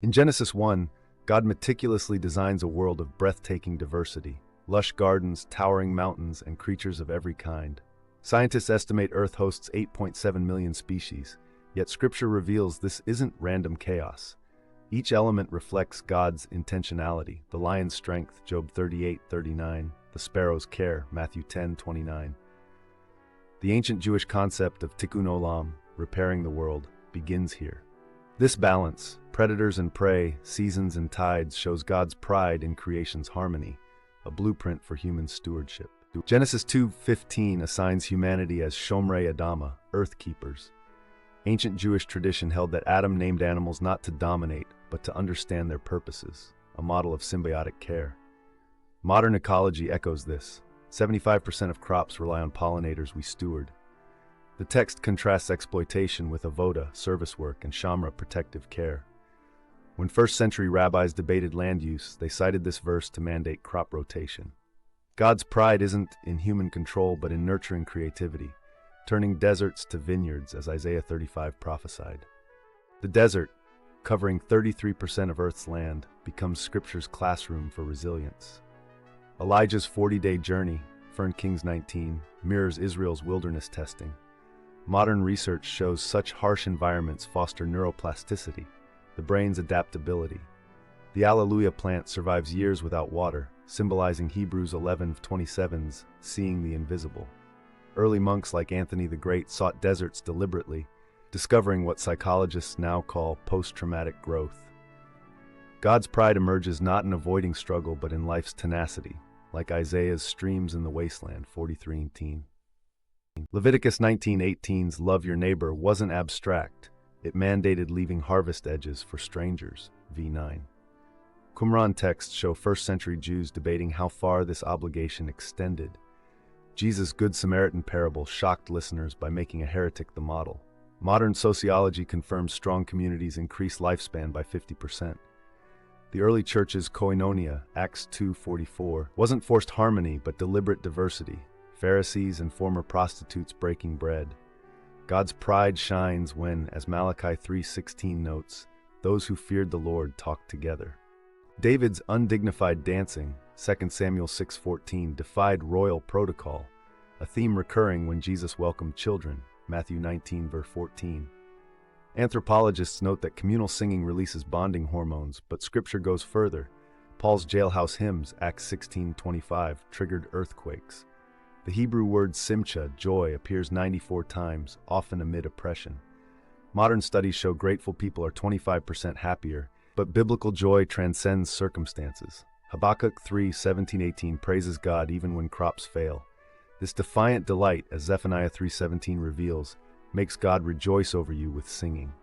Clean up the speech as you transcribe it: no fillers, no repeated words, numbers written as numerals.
In Genesis 1, God meticulously designs a world of breathtaking diversity, lush gardens, towering mountains, and creatures of every kind. Scientists estimate Earth hosts 8.7 million species, yet Scripture reveals this isn't random chaos. Each element reflects God's intentionality: the lion's strength, Job 38:39, the sparrow's care, Matthew 10:29. The ancient Jewish concept of tikkun olam, repairing the world, begins here. This balance, predators and prey, seasons and tides, shows God's pride in creation's harmony, a blueprint for human stewardship. Genesis 2:15 assigns humanity as Shomrei Adama, earth keepers. Ancient Jewish tradition held that Adam named animals not to dominate, but to understand their purposes, a model of symbiotic care. Modern ecology echoes this. 75% of crops rely on pollinators we steward. The text contrasts exploitation with avoda, service work, and shamra, protective care. When first-century rabbis debated land use, they cited this verse to mandate crop rotation. God's pride isn't in human control, but in nurturing creativity, turning deserts to vineyards, as Isaiah 35 prophesied. The desert, covering 33% of Earth's land, becomes Scripture's classroom for resilience. Elijah's 40-day journey, 1 Kings 19, mirrors Israel's wilderness testing. Modern research shows such harsh environments foster neuroplasticity, the brain's adaptability. The Alleluia plant survives years without water, symbolizing Hebrews 11:27's seeing the invisible. Early monks like Anthony the Great sought deserts deliberately, discovering what psychologists now call post-traumatic growth. God's pride emerges not in avoiding struggle, but in life's tenacity, like Isaiah's streams in the wasteland, 43:18. Leviticus 19:18's love your neighbor wasn't abstract. It mandated leaving harvest edges for strangers, v9. Qumran texts show first-century Jews debating how far this obligation extended. Jesus' Good Samaritan parable shocked listeners by making a heretic the model. Modern sociology confirms strong communities increase lifespan by 50%. The early church's koinonia, Acts 2:44, wasn't forced harmony but deliberate diversity, Pharisees and former prostitutes breaking bread. God's pride shines when, as Malachi 3:16 notes, those who feared the Lord talked together. David's undignified dancing, 2 Samuel 6:14, defied royal protocol, a theme recurring when Jesus welcomed children, Matthew 19:14. Anthropologists note that communal singing releases bonding hormones, but Scripture goes further. Paul's jailhouse hymns, Acts 16:25, triggered earthquakes. The Hebrew word simcha, joy, appears 94 times, often amid oppression. Modern studies show grateful people are 25% happier, but biblical joy transcends circumstances. Habakkuk 3:17-18 praises God even when crops fail. This defiant delight, as Zephaniah 3:17 reveals, makes God rejoice over you with singing.